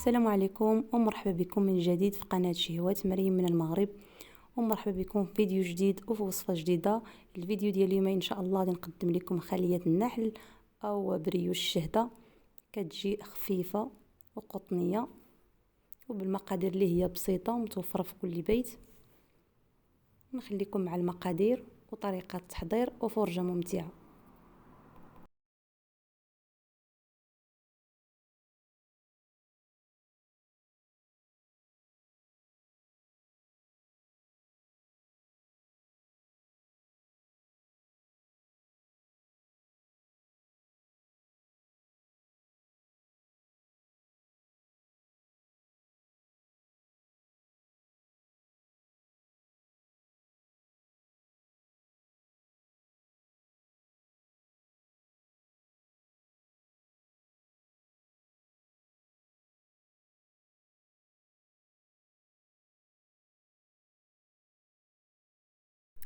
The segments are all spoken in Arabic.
السلام عليكم ومرحبا بكم من جديد في قناة شهوات مريم من المغرب، ومرحبا بكم في فيديو جديد وفي وصفة جديدة. الفيديو ديال اليوم ان شاء الله غادي نقدم لكم خلية النحل او بريوش الشهدة. كتجي خفيفة وقطنية وبالمقادير اللي هي بسيطة ومتوفرة في كل بيت. نخليكم مع المقادير وطريقة التحضير وفرجة ممتعة.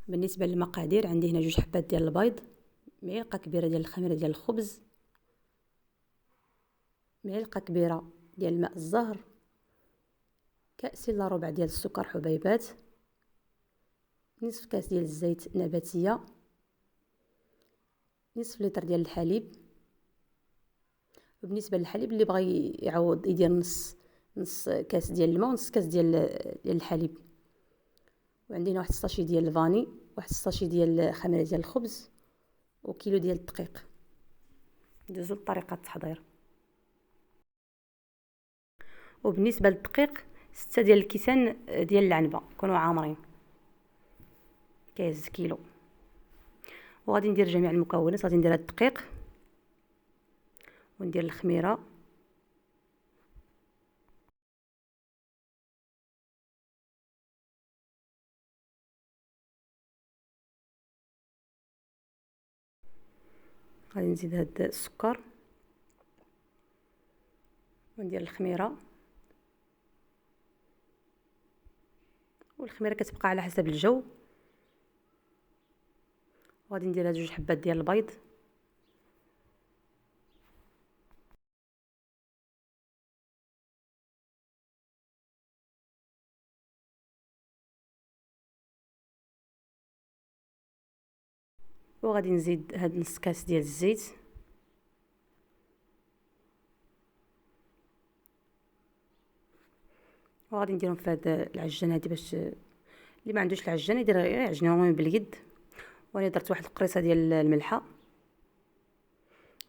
بالنسبه للمقادير عندي هنا 2 حبات ديال البيض، معلقه كبيره ديال الخميره ديال الخبز، معلقه كبيره ديال الماء الزهر، كاس الا ربع ديال السكر حبيبات، نصف كاس ديال الزيت نباتيه، نصف لتر ديال الحليب. وبالنسبه للحليب اللي بغى يعوض يدير نص كاس ديال الماء ونص كاس ديال الحليب. وعندنا واحد الساشي ديال الفاني، واحد الساشي ديال خميره ديال الخبز، وكيلو ديال الدقيق. ندوزو لطريقه التحضير. وبالنسبه للدقيق 6 ديال الكيسان ديال العنبه يكونوا عامرين، كيهز كيلو. وغادي ندير جميع المكونات. غادي ندير الدقيق وندير الخميره غادي نزيد هاد السكر وندير الخميره. والخميره كتبقى على حسب الجو. وغادي ندير هاد 2 حبات ديال البيض، وغادي نزيد هاد نص كاس ديال الزيت، وغادي نديرهم في هاد العجان هادي باش اللي ما عندوش العجان يدير غير يعجنهم باليد. وانا درت واحد القريصه ديال الملحه.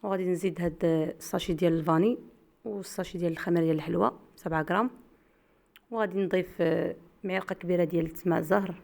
وغادي نزيد هاد الساشي ديال الفاني والساشي ديال الخميره ديال الحلوى 7 غرام. وغادي نضيف معلقه كبيره ديال الماء زهر،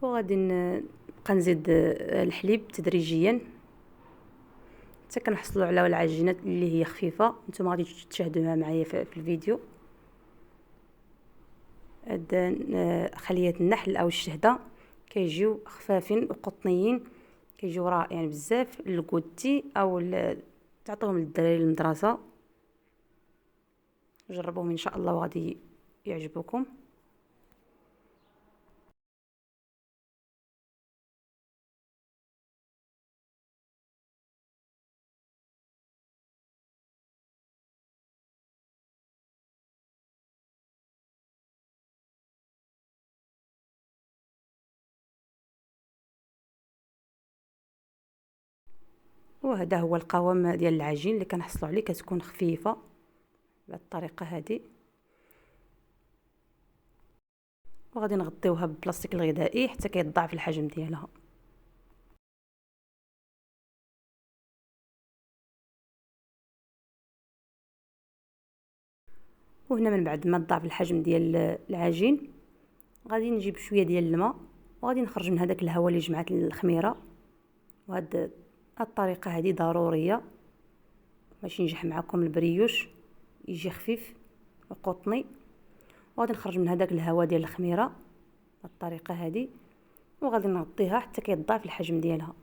وغادي نبقى نزيد الحليب تدريجيا حتى كنحصلوا على العجينه اللي هي خفيفه. نتوما غادي تشاهدوها معايا في الفيديو. هاد خليه النحل او الشهده كيجيو خفافين وقطنيين، كيجيو رائعين بزاف للكوتي او تعطوهم للدراري المدرسه. جربوهم ان شاء الله وغادي يعجبوكم. وهذا هو القوام ديال العجين اللي كنحصلوا عليه، كتكون خفيفه بهذه الطريقه هذه. وغادي نغطيوها بالبلاستيك الغذائي حتى كيتضاعف الحجم ديالها. وهنا من بعد ما تضاعف الحجم ديال العجين غادي نجيب شويه ديال الماء وغادي نخرج من هذاك الهواء اللي جمعت الخميره. وهاد الطريقه هذه ضروريه باش ينجح معكم البريوش، يجي خفيف وقطني. وغادي نخرج من هذاك الهواء ديال الخميره بالطريقه هذه. وغادي نغطيها حتى كيتضاعف الحجم ديالها.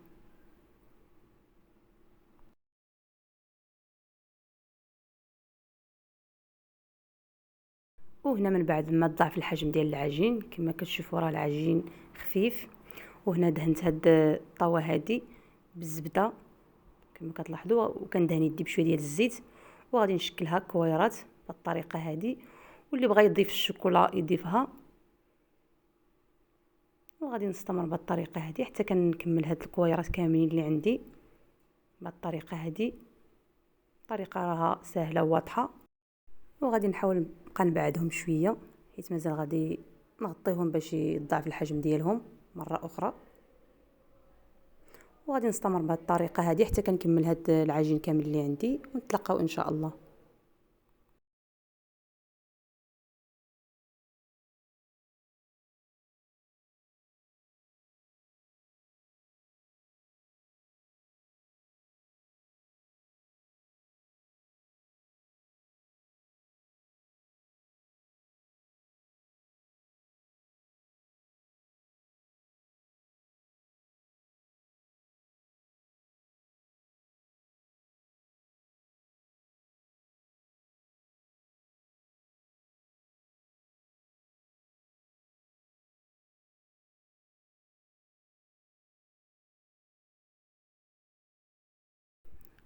وهنا من بعد ما تضاعف الحجم ديال العجين كما كتشوفوا راه العجين خفيف. وهنا دهنت هاد الطاوه هادي بالزبده كما كتلاحظوا، وكندهن يدي بشويه ديال الزيت، وغادي نشكلها كويرات بالطريقه هادي. واللي بغى يضيف الشوكولا يضيفها، وغادي نستمر بالطريقه هادي حتى كنكمل هاد الكويرات كاملين اللي عندي بالطريقه هادي. الطريقه راها سهله وواضحه. وغادي نحاول نبقى نبعدهم شويه حيت مازال غادي نغطيهم باش يضاعف الحجم ديالهم مره اخرى. وغادي نستمر بهذه الطريقه هذه حتى كنكمل هاد العجين كامل اللي عندي، ونتلاقاو ان شاء الله.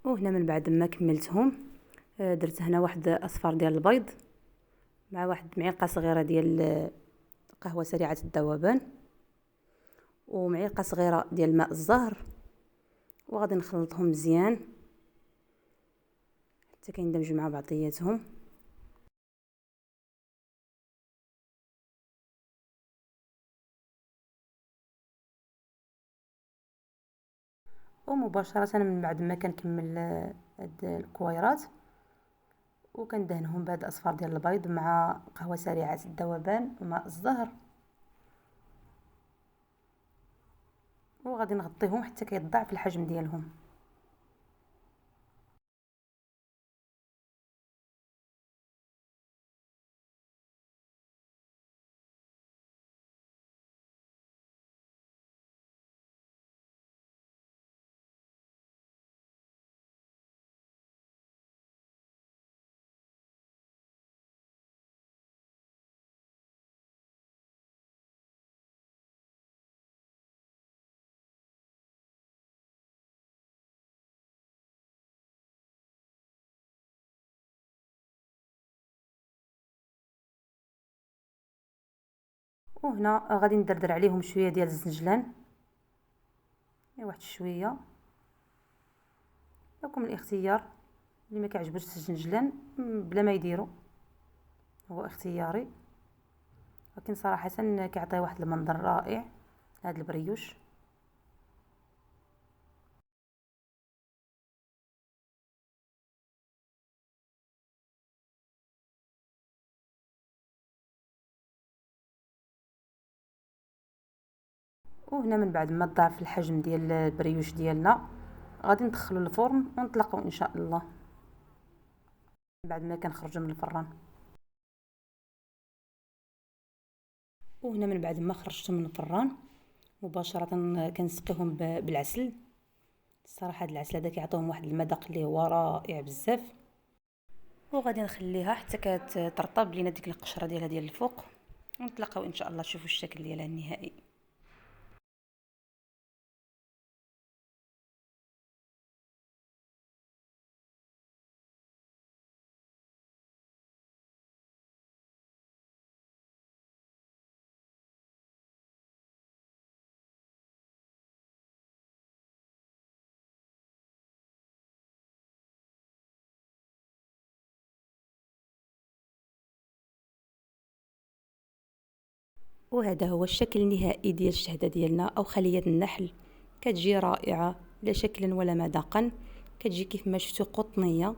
وهنا من بعد ما كملتهم درت هنا واحد اصفر ديال البيض مع واحد معلقه صغيره ديال قهوه سريعه الذوبان، ومعلقه صغيره ديال ماء الزهر. وغادي نخلطهم مزيان حتى كيندمجوا مع بعضياتهم. ومباشره من بعد ما كنكمل هاد الكويرات وكندهنهم بهاد الاصفار ديال البيض مع قهوه سريعه الذوبان وماء الزهر، وغادي نغطيهم حتى كيتضاعف الحجم ديالهم. وهنا غادي ندردر عليهم شويه ديال الزنجلان، واحد شويه. لكم الاختيار، اللي ما كيعجبوش الزنجلان بلا ما يديروا، هو اختياري، ولكن صراحه كيعطي واحد المنظر رائع هذا البريوش. وهنا من بعد ما ضاعف الحجم ديال البريوش ديالنا غادي ندخلو الفرن ونطلقوا ان شاء الله بعد ما كنخرجوا من الفران. وهنا من بعد ما خرجتهم من الفران مباشره كنسقيهم بالعسل. الصراحه هذا العسل هذا كيعطيهم واحد المذاق اللي هو رائع بزاف. وغادي نخليها حتى كترطب لينا ديك القشره ديالها ديال الفوق، ونتلاقاو ان شاء الله تشوفوا الشكل ديالها النهائي. وهذا هو الشكل النهائي ديال الشهده ديالنا او خليه النحل. كتجي رائعه لا شكلا ولا مذاقا، كتجي كيف ما شفتوا قطنيه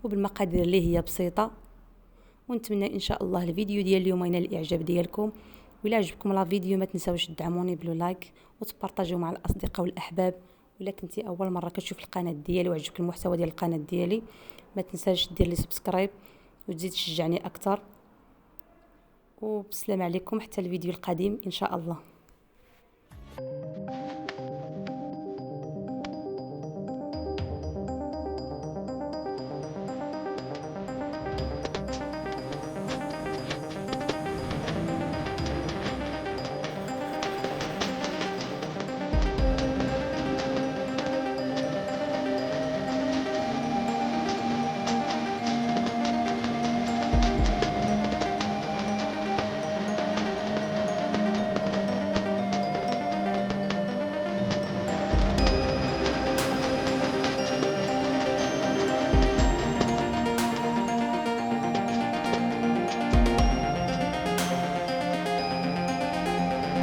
وبالمقادير اللي هي بسيطه. ونتمنى ان شاء الله الفيديو ديال اليوم ينال الاعجاب ديالكم. وإلا عجبكم لا فيديو ما تنساوش تدعموني بلو لايك وتبارطاجيو مع الاصدقاء والاحباب. ولا كنتي اول مره كتشوف القناه ديالي وعجبك المحتوى ديال القناه ديالي ما تنساش دير لي سبسكرايب وتزيد تشجعني اكثر. وبسلام عليكم حتى الفيديو القادم ان شاء الله.